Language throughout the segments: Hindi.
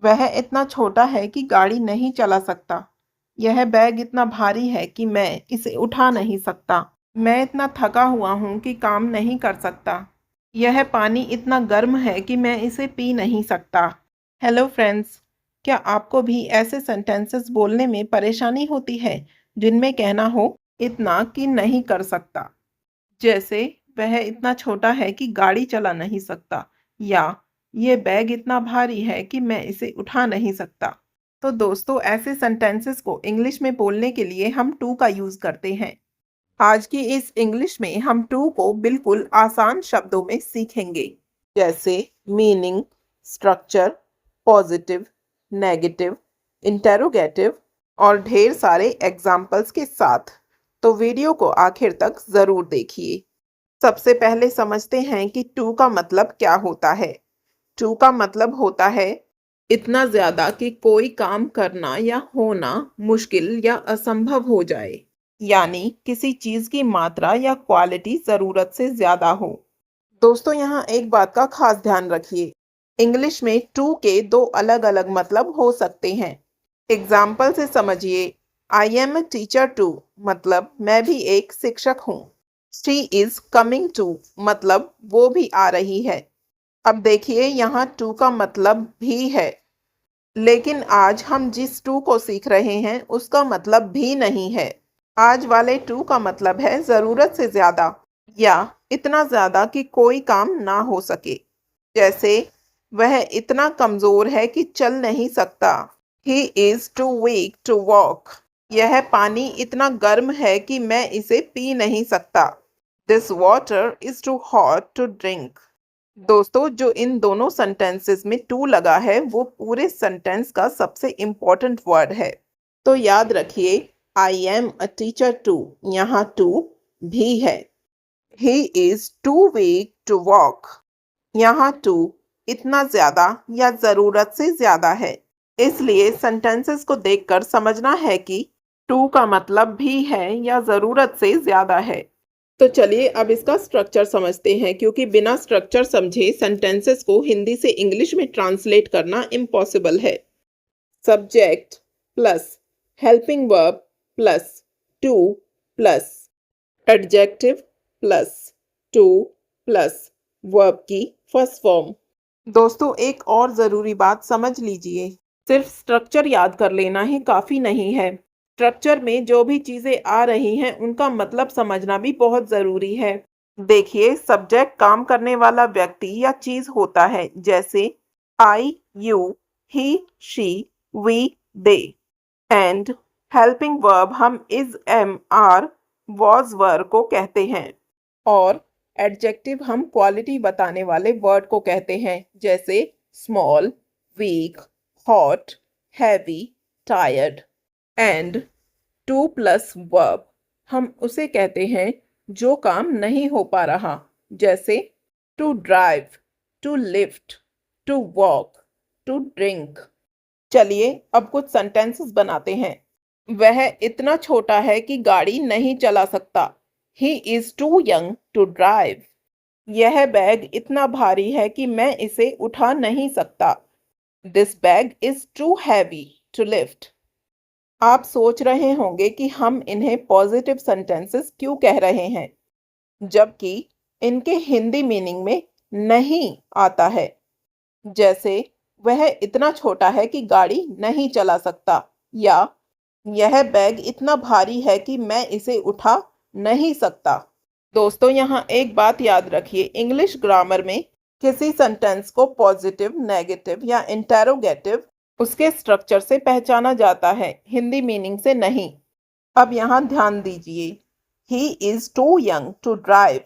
वह इतना छोटा है कि गाड़ी नहीं चला सकता। यह बैग इतना भारी है कि मैं इसे उठा नहीं सकता। मैं इतना थका हुआ हूँ कि काम नहीं कर सकता। यह पानी इतना गर्म है कि मैं इसे पी नहीं सकता। हेलो फ्रेंड्स, क्या आपको भी ऐसे सेंटेंसेस बोलने में परेशानी होती है जिनमें कहना हो इतना कि नहीं कर सकता? जैसे वह इतना छोटा है कि गाड़ी चला नहीं सकता, या ये बैग इतना भारी है कि मैं इसे उठा नहीं सकता। तो दोस्तों, ऐसे सेंटेंसेस को इंग्लिश में बोलने के लिए हम टू का यूज करते हैं। आज की इस इंग्लिश में हम टू को बिल्कुल आसान शब्दों में सीखेंगे, जैसे meaning, structure, positive, negative, interrogative और ढेर सारे एग्जाम्पल्स के साथ। तो वीडियो को आखिर तक ज़रूर देखिए। सबसे पहले समझते हैं कि टू का मतलब क्या होता है। टू का मतलब होता है इतना ज़्यादा कि कोई काम करना या होना मुश्किल या असंभव हो जाए, यानी किसी चीज़ की मात्रा या क्वालिटी ज़रूरत से ज़्यादा हो। दोस्तों, यहाँ एक बात का खास ध्यान रखिए। इंग्लिश में टू के दो अलग अलग मतलब हो सकते हैं। एग्जाम्पल से समझिए। I am a teacher too मतलब मैं भी एक शिक्षक हूँ। शी इज कमिंग टू मतलब वो भी आ रही है। अब देखिए, यहाँ टू का मतलब भी है, लेकिन आज हम जिस टू को सीख रहे हैं उसका मतलब भी नहीं है। आज वाले टू का मतलब है ज़रूरत से ज़्यादा, या इतना ज़्यादा कि कोई काम ना हो सके। जैसे वह इतना कमज़ोर है कि चल नहीं सकता। He is too weak to walk. यह पानी इतना गर्म है कि मैं इसे पी नहीं सकता। This water is too hot to drink. दोस्तों, जो इन दोनों सेंटेंसेस में टू लगा है वो पूरे सेंटेंस का सबसे इम्पोर्टेंट वर्ड है। तो याद रखिए, I am a teacher too, यहाँ टू भी है। He is too weak to walk, यहाँ टू इतना ज्यादा या जरूरत से ज्यादा है। इसलिए सेंटेंसेस को देखकर समझना है कि टू का मतलब भी है या जरूरत से ज्यादा है। तो चलिए अब इसका स्ट्रक्चर समझते हैं, क्योंकि बिना स्ट्रक्चर समझे सेंटेंसेस को हिंदी से इंग्लिश में ट्रांसलेट करना इम्पॉसिबल है। Subject plus helping verb plus two plus adjective plus to plus verb की फर्स्ट फॉर्म। दोस्तों, एक और ज़रूरी बात समझ लीजिए। सिर्फ स्ट्रक्चर याद कर लेना ही काफ़ी नहीं है। स्ट्रक्चर में जो भी चीज़ें आ रही हैं उनका मतलब समझना भी बहुत ज़रूरी है। देखिए, सब्जेक्ट काम करने वाला व्यक्ति या चीज़ होता है, जैसे I, you, he, she, we, they. And helping verb हम is, am, are, was, were को कहते हैं। और एडजेक्टिव हम क्वालिटी बताने वाले वर्ड को कहते हैं, जैसे small, weak, hot, heavy, tired. And to plus verb हम उसे कहते हैं जो काम नहीं हो पा रहा, जैसे to drive, to lift, to walk, to drink. चलिए अब कुछ सेंटेंसेस बनाते हैं। वह इतना छोटा है कि गाड़ी नहीं चला सकता। He is too young to drive. यह बैग इतना भारी है कि मैं इसे उठा नहीं सकता। This bag is too heavy to lift. आप सोच रहे होंगे कि हम इन्हें पॉजिटिव सेंटेंसेस क्यों कह रहे हैं, जबकि इनके हिंदी मीनिंग में नहीं आता है। जैसे वह इतना छोटा है कि गाड़ी नहीं चला सकता, या यह बैग इतना भारी है कि मैं इसे उठा नहीं सकता। दोस्तों, यहाँ एक बात याद रखिए, इंग्लिश ग्रामर में किसी सेंटेंस को पॉजिटिव, नेगेटिव या इंटेरोगेटिव उसके स्ट्रक्चर से पहचाना जाता है, हिंदी मीनिंग से नहीं। अब यहाँ ध्यान दीजिए। He is too young to drive.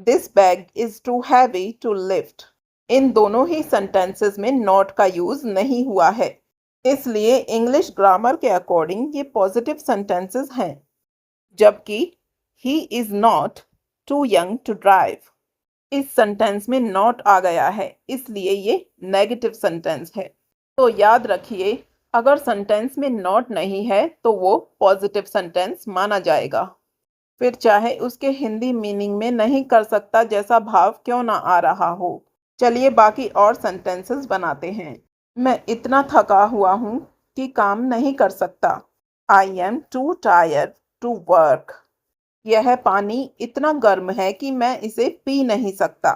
This bag is too heavy to lift. इन दोनों ही सेंटेंसेस में नॉट का यूज नहीं हुआ है, इसलिए इंग्लिश ग्रामर के अकॉर्डिंग ये पॉजिटिव सेंटेंसेस हैं। जबकि he is not too young to drive, इस सेंटेंस में नॉट आ गया है, इसलिए ये नेगेटिव सेंटेंस है। तो याद रखिए, अगर सेंटेंस में नॉट नहीं है तो वो पॉजिटिव सेंटेंस माना जाएगा, फिर चाहे उसके हिंदी मीनिंग में नहीं कर सकता जैसा भाव क्यों ना आ रहा हो। चलिए बाकी और सेंटेंसेस बनाते हैं। मैं इतना थका हुआ हूँ कि काम नहीं कर सकता। I am too tired to work. यह पानी इतना गर्म है कि मैं इसे पी नहीं सकता।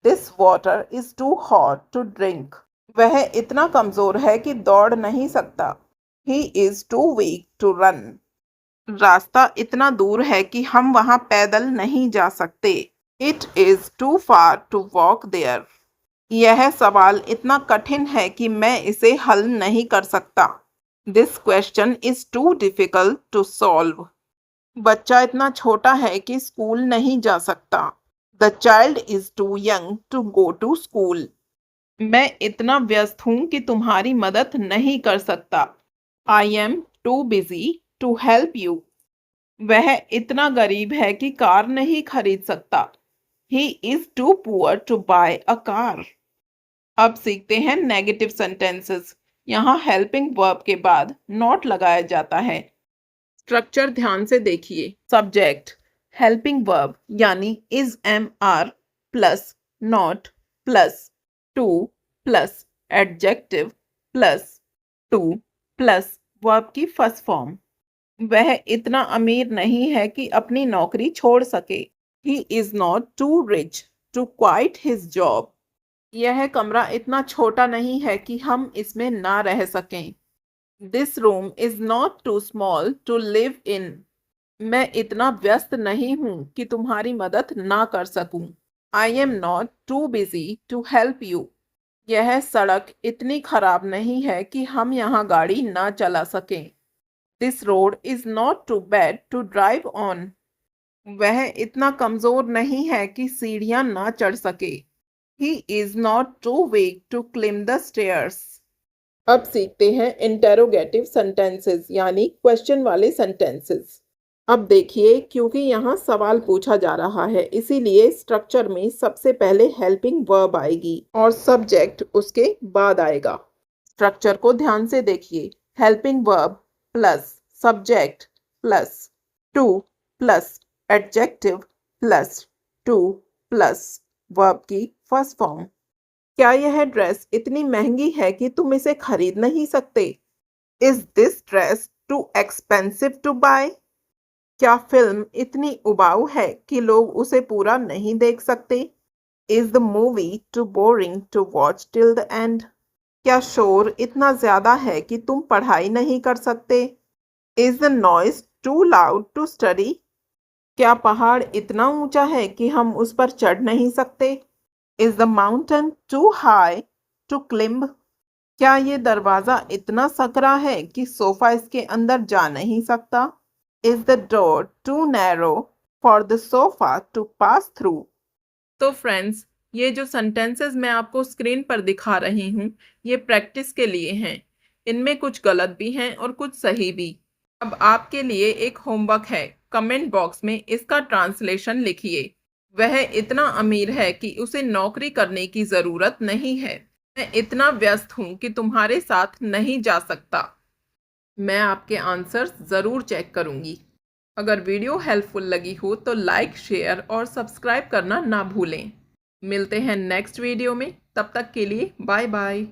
This water is too hot to drink. वह इतना कमजोर है कि दौड़ नहीं सकता। He is too weak to run. रास्ता इतना दूर है कि हम वहां पैदल नहीं जा सकते। It is too far to walk there. यह सवाल इतना कठिन है कि मैं इसे हल नहीं कर सकता। This question is too difficult to solve. बच्चा इतना छोटा है कि स्कूल नहीं जा सकता। The child is too young to go to school. मैं इतना व्यस्त हूं कि तुम्हारी मदद नहीं कर सकता। I am too busy to help you. वह इतना गरीब है कि कार नहीं खरीद सकता। He is too poor to buy a car. अब सीखते हैं नेगेटिव सेंटेंसेस। यहाँ हेल्पिंग वर्ब के बाद नॉट लगाया जाता है। स्ट्रक्चर ध्यान से देखिए। सब्जेक्ट हेल्पिंग वर्ब यानी is am are plus not plus to plus adjective plus to plus verb की फर्स्ट फॉर्म। वह इतना अमीर नहीं है कि अपनी नौकरी छोड़ सके। He is not too rich to quit his job. यह कमरा इतना छोटा नहीं है कि हम इसमें ना रह सकें। This room is not too small to live in. मैं इतना व्यस्त नहीं हूं कि तुम्हारी मदद ना कर सकूं। I am not too busy to help you. यह सड़क इतनी खराब नहीं है कि हम यहाँ गाड़ी ना चला सकें। This road is not too bad to drive on. वह इतना कमजोर नहीं है कि सीढ़ियां ना चढ़ सके। He is not too weak to climb the stairs. अब सीखते हैं इंटेरोगेटिव सेंटेंसेस यानी क्वेश्चन वाले सेंटेंसेस। अब देखिए, क्योंकि यहाँ सवाल पूछा जा रहा है इसीलिए स्ट्रक्चर में सबसे पहले हेल्पिंग वर्ब आएगी और सब्जेक्ट उसके बाद आएगा। स्ट्रक्चर को ध्यान से देखिए। Helping verb plus subject plus two plus adjective plus to plus verb की फर्स्ट फॉर्म। क्या यह ड्रेस इतनी महंगी है कि तुम इसे खरीद नहीं सकते? Is this dress too expensive to buy? क्या फिल्म इतनी उबाऊ है कि लोग उसे पूरा नहीं देख सकते? Is the movie too boring to watch till the end? क्या शोर इतना ज्यादा है कि तुम पढ़ाई नहीं कर सकते? Is the noise too loud to study? क्या पहाड़ इतना ऊंचा है कि हम उस पर चढ़ नहीं सकते? Is the mountain too high to climb? क्या ये दरवाजा इतना सकरा है कि सोफा इसके अंदर जा नहीं सकता? Is the door too narrow for the sofa to pass through? तो फ्रेंड्स, ये जो सेंटेंसेस मैं आपको स्क्रीन पर दिखा रही हूँ ये प्रैक्टिस के लिए हैं। इनमें कुछ गलत भी हैं और कुछ सही भी। अब आपके लिए एक होमवर्क है। कमेंट बॉक्स में इसका ट्रांसलेशन लिखिए। वह इतना अमीर है कि उसे नौकरी करने की ज़रूरत नहीं है। मैं इतना व्यस्त हूँ कि तुम्हारे साथ नहीं जा सकता। मैं आपके आंसर्स ज़रूर चेक करूँगी। अगर वीडियो हेल्पफुल लगी हो तो लाइक, शेयर और सब्सक्राइब करना ना भूलें। मिलते हैं नेक्स्ट वीडियो में। तब तक के लिए बाय बाय।